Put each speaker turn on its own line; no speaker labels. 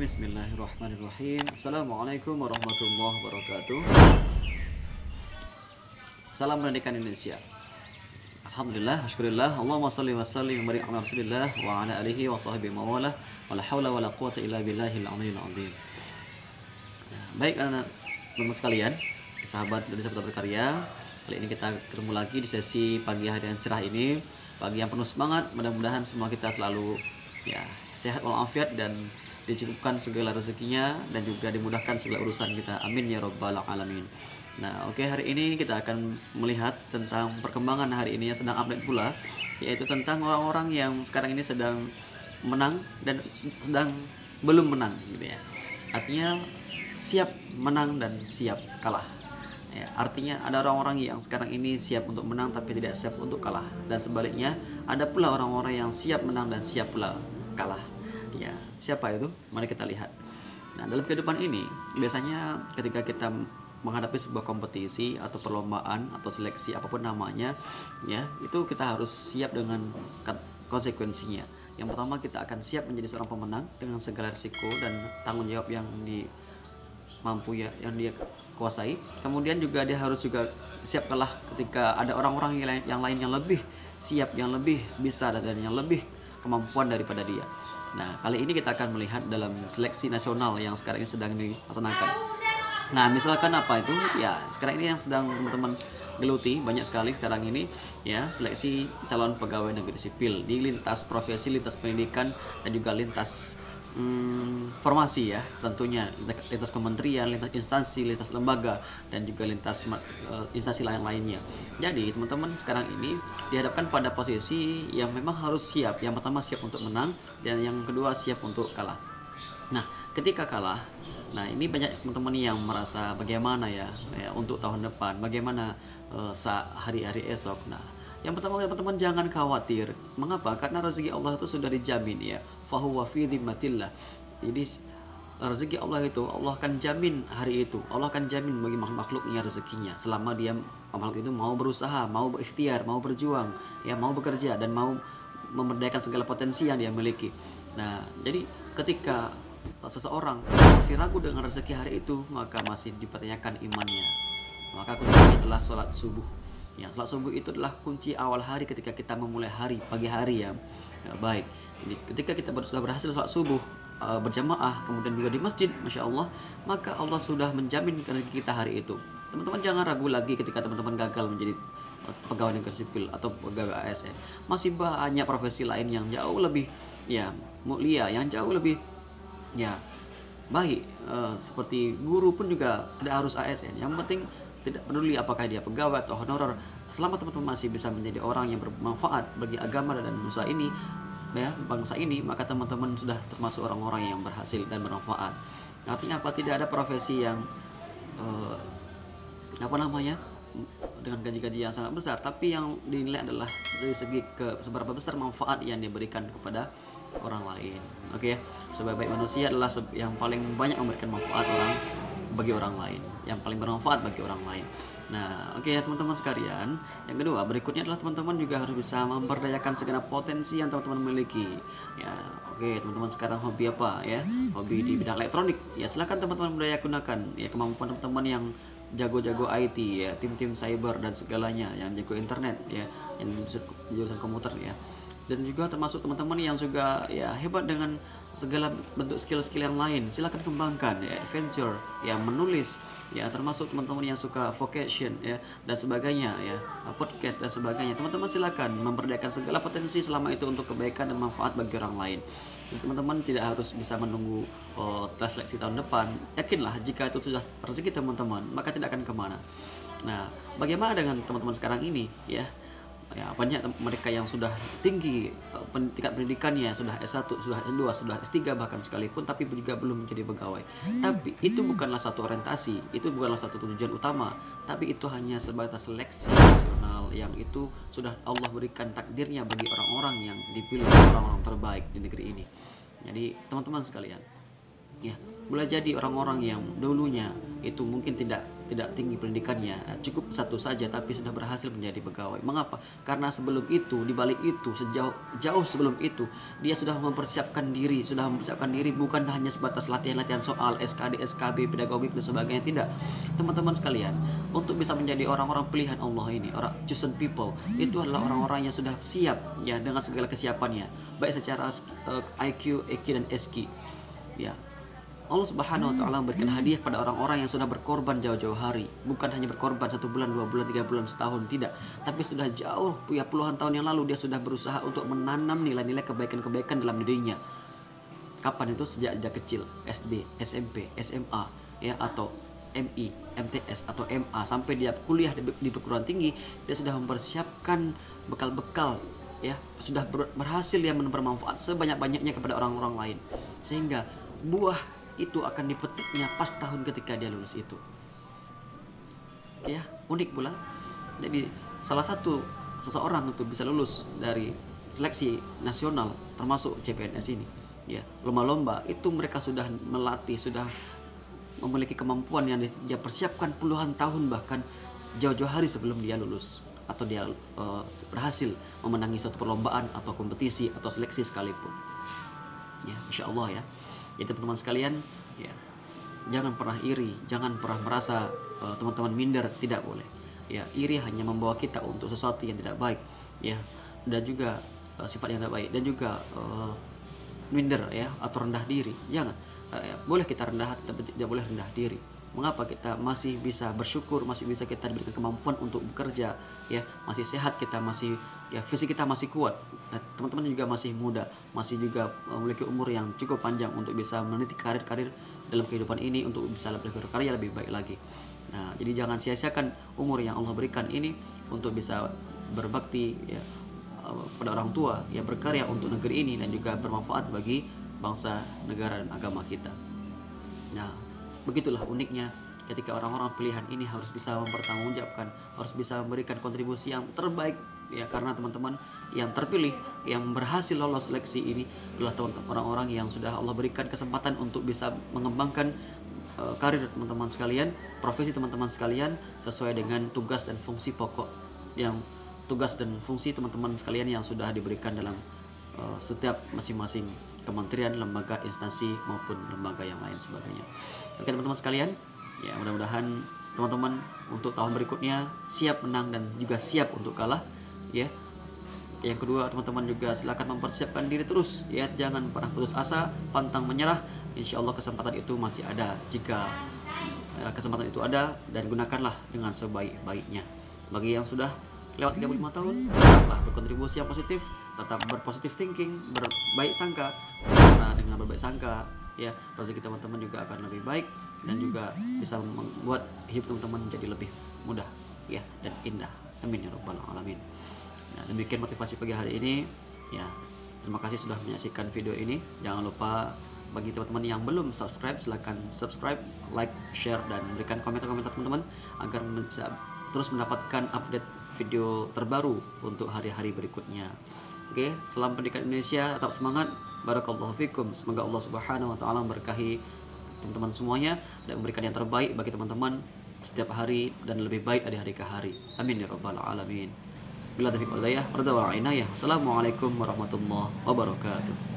Bismillahirrahmanirrahim. Assalamualaikum warahmatullahi wabarakatuh. Salam pendidikan Indonesia. Alhamdulillah, syukurillah. Allahumma salli wa sallim wa barik ala Rasulillah wa ala alihi wa sahbihi mawala. Wala haula wala quwata illa billahil aliyyil azim. Baik anak teman sekalian, sahabat dari sahabat berkarya. Kali ini kita ketemu lagi di sesi pagi hari yang cerah ini, pagi yang penuh semangat. Mudah-mudahan semua kita selalu sehat walafiat dan dicukupkan segala rezekinya dan juga dimudahkan segala urusan kita. Amin ya rabbal alamin. Nah, hari ini kita akan melihat tentang perkembangan hari ini yang sedang update pula, yaitu tentang orang-orang yang sekarang ini sedang menang dan sedang belum menang gitu ya. Artinya siap menang dan siap kalah. Ya, artinya ada orang-orang yang sekarang ini siap untuk menang tapi tidak siap untuk kalah, dan sebaliknya ada pula orang-orang yang siap menang dan siap pula kalah. Ya, siapa itu? Mari kita lihat. Nah, dalam kehidupan ini biasanya ketika kita menghadapi sebuah kompetisi atau perlombaan atau seleksi apapun namanya, ya, itu kita harus siap dengan konsekuensinya. Yang pertama, kita akan siap menjadi seorang pemenang dengan segala risiko dan tanggung jawab yang yang dia kuasai. Kemudian juga dia harus juga siap kalah ketika ada orang-orang yang lain yang lebih siap, yang lebih bisa dan yang lebih kemampuan daripada dia. Nah, kali ini kita akan melihat dalam seleksi nasional yang sekarang ini sedang dilaksanakan. Nah, misalkan apa itu? Ya, sekarang ini yang sedang teman-teman geluti banyak sekali sekarang ini, ya, seleksi calon pegawai negeri sipil di lintas profesi, lintas pendidikan dan juga lintas formasi, ya, tentunya lintas kementerian, lintas instansi, lintas lembaga dan juga lintas instansi lainnya. Jadi teman-teman sekarang ini dihadapkan pada posisi yang memang harus siap. Yang pertama siap untuk menang dan yang kedua siap untuk kalah. Nah, ketika kalah, nah ini banyak teman-teman yang merasa bagaimana ya untuk tahun depan, bagaimana hari-hari esok. Nah, yang pertama teman-teman jangan khawatir. Mengapa? Karena rezeki Allah itu sudah dijamin, ya. Fahuwa fi dhimmatillah. Jadi rezeki Allah itu Allah akan jamin hari itu. Allah akan jamin bagi makhluknya rezekinya selama dia makhluk itu mau berusaha, mau berikhtiar, mau berjuang, ya, mau bekerja dan mau memberdayakan segala potensi yang dia miliki. Nah, jadi ketika seseorang masih ragu dengan rezeki hari itu, maka masih dipertanyakan imannya. Maka kuncinya adalah sholat subuh. Ya, sholat subuh itu adalah kunci awal hari ketika kita memulai hari, pagi hari, ya. Baik. Jadi ketika kita sudah berhasil sholat subuh berjamaah, kemudian juga di masjid, masya Allah, maka Allah sudah menjamin rezeki kita hari itu. Teman-teman jangan ragu lagi ketika teman-teman gagal menjadi pegawai negeri sipil atau pegawai ASN. Masih banyak profesi lain yang jauh lebih mulia, yang jauh lebih baik. Seperti guru pun juga tidak harus ASN. Yang penting tidak peduli apakah dia pegawai atau honorer, selama teman-teman masih bisa menjadi orang yang bermanfaat bagi agama dan nusa ini, ya, bangsa ini, maka teman-teman sudah termasuk orang-orang yang berhasil dan bermanfaat. Artinya apa? Tidak ada profesi yang dengan gaji-gaji yang sangat besar, tapi yang dinilai adalah dari segi seberapa besar manfaat yang diberikan kepada orang lain. Oke, sebaik-baik manusia adalah yang paling banyak memberikan manfaat bagi orang lain, yang paling bermanfaat bagi orang lain. Nah, ya teman-teman sekalian, yang kedua berikutnya adalah teman-teman juga harus bisa memberdayakan segenap potensi yang teman-teman miliki. Ya, teman-teman sekarang hobi apa, ya? Hobi di bidang elektronik. Ya, silakan teman-teman gunakan ya kemampuan teman-teman yang jago-jago IT, ya, tim-tim cyber dan segalanya, yang jago internet, ya, yang jurusan komputer, ya. Dan juga termasuk teman-teman yang juga hebat dengan segala bentuk skill-skill yang lain, silakan kembangkan, ya, adventure, ya, menulis, ya, termasuk teman-teman yang suka vocation, ya, dan sebagainya, ya, podcast dan sebagainya. Teman-teman silakan memberdayakan segala potensi selama itu untuk kebaikan dan manfaat bagi orang lain. Teman-teman tidak harus bisa menunggu tes seleksi tahun depan. Yakinlah jika itu sudah rezeki teman-teman, maka tidak akan kemana. Nah, bagaimana dengan teman-teman sekarang ini, ya? Ya, banyak mereka yang sudah tinggi tingkat pendidikannya, sudah S1, sudah S2, sudah S3 bahkan sekalipun, tapi juga belum menjadi pegawai. Tapi itu bukanlah satu orientasi, itu bukanlah satu tujuan utama, tapi itu hanya sebatas seleksi nasional yang itu sudah Allah berikan takdirnya bagi orang-orang yang dipilih orang-orang terbaik di negeri ini. Jadi teman-teman sekalian, Ya, boleh jadi orang-orang yang dulunya itu mungkin tidak tinggi pendidikannya, cukup satu saja, tapi sudah berhasil menjadi pegawai. Mengapa? Karena sebelum itu, di balik itu, jauh sebelum itu, dia sudah mempersiapkan diri, bukan hanya sebatas latihan-latihan soal SKD, SKB, pedagogik dan sebagainya. Tidak, teman-teman sekalian, untuk bisa menjadi orang-orang pilihan Allah ini, orang chosen people, itu adalah orang-orang yang sudah siap ya dengan segala kesiapannya, baik secara IQ, EQ dan SQ. Ya, Allah Subhanahu wa taala memberikan hadiah pada orang-orang yang sudah berkorban jauh-jauh hari. Bukan hanya berkorban 1 bulan, 2 bulan, 3 bulan, setahun, tidak. Tapi sudah jauh, ya puluhan tahun yang lalu dia sudah berusaha untuk menanam nilai-nilai kebaikan-kebaikan dalam dirinya. Kapan itu? Sejak dia kecil, SD, SMP, SMA, ya, atau MI, MTS atau MA, sampai dia kuliah di perguruan tinggi, dia sudah mempersiapkan bekal-bekal, ya, sudah berhasil dia bermanfaat sebanyak-banyaknya kepada orang-orang lain, sehingga buah itu akan dipetiknya pas tahun ketika dia lulus itu. Ya, unik pula. Jadi salah satu seseorang untuk bisa lulus dari seleksi nasional termasuk CPNS ini, ya, lomba-lomba itu mereka sudah melatih, sudah memiliki kemampuan yang dia persiapkan puluhan tahun, bahkan jauh-jauh hari sebelum dia lulus atau dia berhasil memenangi suatu perlombaan atau kompetisi atau seleksi sekalipun. Ya, insya Allah ya. Jadi teman-teman sekalian, ya, jangan pernah iri, jangan pernah merasa teman-teman minder, tidak boleh. Ya, iri hanya membawa kita untuk sesuatu yang tidak baik, ya, dan juga sifat yang tidak baik, dan juga minder, ya, atau rendah diri. Jangan. Boleh kita rendah hati, tapi tidak boleh rendah diri. Mengapa? Kita masih bisa bersyukur, masih bisa kita diberikan kemampuan untuk bekerja, ya, masih sehat, kita masih, ya, fisik kita masih kuat. Nah, teman-teman juga masih muda, masih juga memiliki umur yang cukup panjang untuk bisa meniti karir-karir dalam kehidupan ini, untuk bisa lebih berkarya lebih baik lagi. Nah, jadi jangan sia-siakan umur yang Allah berikan ini untuk bisa berbakti, ya, pada orang tua, yang berkarya untuk negeri ini dan juga bermanfaat bagi bangsa, negara dan agama kita. Nah, begitulah uniknya ketika orang-orang pilihan ini harus bisa mempertanggungjawabkan, harus bisa memberikan kontribusi yang terbaik, ya, karena teman-teman yang terpilih, yang berhasil lolos seleksi ini adalah teman-teman orang-orang yang sudah Allah berikan kesempatan untuk bisa mengembangkan karir teman-teman sekalian, profesi teman-teman sekalian sesuai dengan tugas dan fungsi pokok teman-teman sekalian yang sudah diberikan dalam setiap masing-masing kementerian, lembaga, instansi maupun lembaga yang lain sebagainya. Oke teman-teman sekalian, ya, mudah-mudahan teman-teman untuk tahun berikutnya siap menang dan juga siap untuk kalah, ya. Yang kedua, teman-teman juga silakan mempersiapkan diri terus, ya, jangan pernah putus asa, pantang menyerah. Insya Allah kesempatan itu masih ada. Jika kesempatan itu ada, dan gunakanlah dengan sebaik-baiknya. Bagi yang sudah lewat 35 tahun, tetaplah berkontribusi yang positif, tetap berpositif thinking, berbaik sangka, karena dengan berbaik sangka, ya, rezeki teman-teman juga akan lebih baik dan juga bisa membuat hidup teman-teman menjadi lebih mudah, ya, dan indah. Amin ya rabbal alamin. Nah, demikian motivasi pagi hari ini, ya. Terima kasih sudah menyaksikan video ini. Jangan lupa bagi teman-teman yang belum subscribe, silahkan subscribe, like, share, dan berikan komentar-komentar teman-teman agar bisa terus mendapatkan update video terbaru untuk hari-hari berikutnya. Oke, salam pendidikan Indonesia, tetap semangat. Barakallahu fikum. Semoga Allah Subhanahu wa taala memberkahi teman-teman semuanya dan memberikan yang terbaik bagi teman-teman setiap hari dan lebih baik dari hari ke hari. Amin ya rabbal alamin. Bila taufiq wal hidayah, Assalamualaikum warahmatullahi wabarakatuh.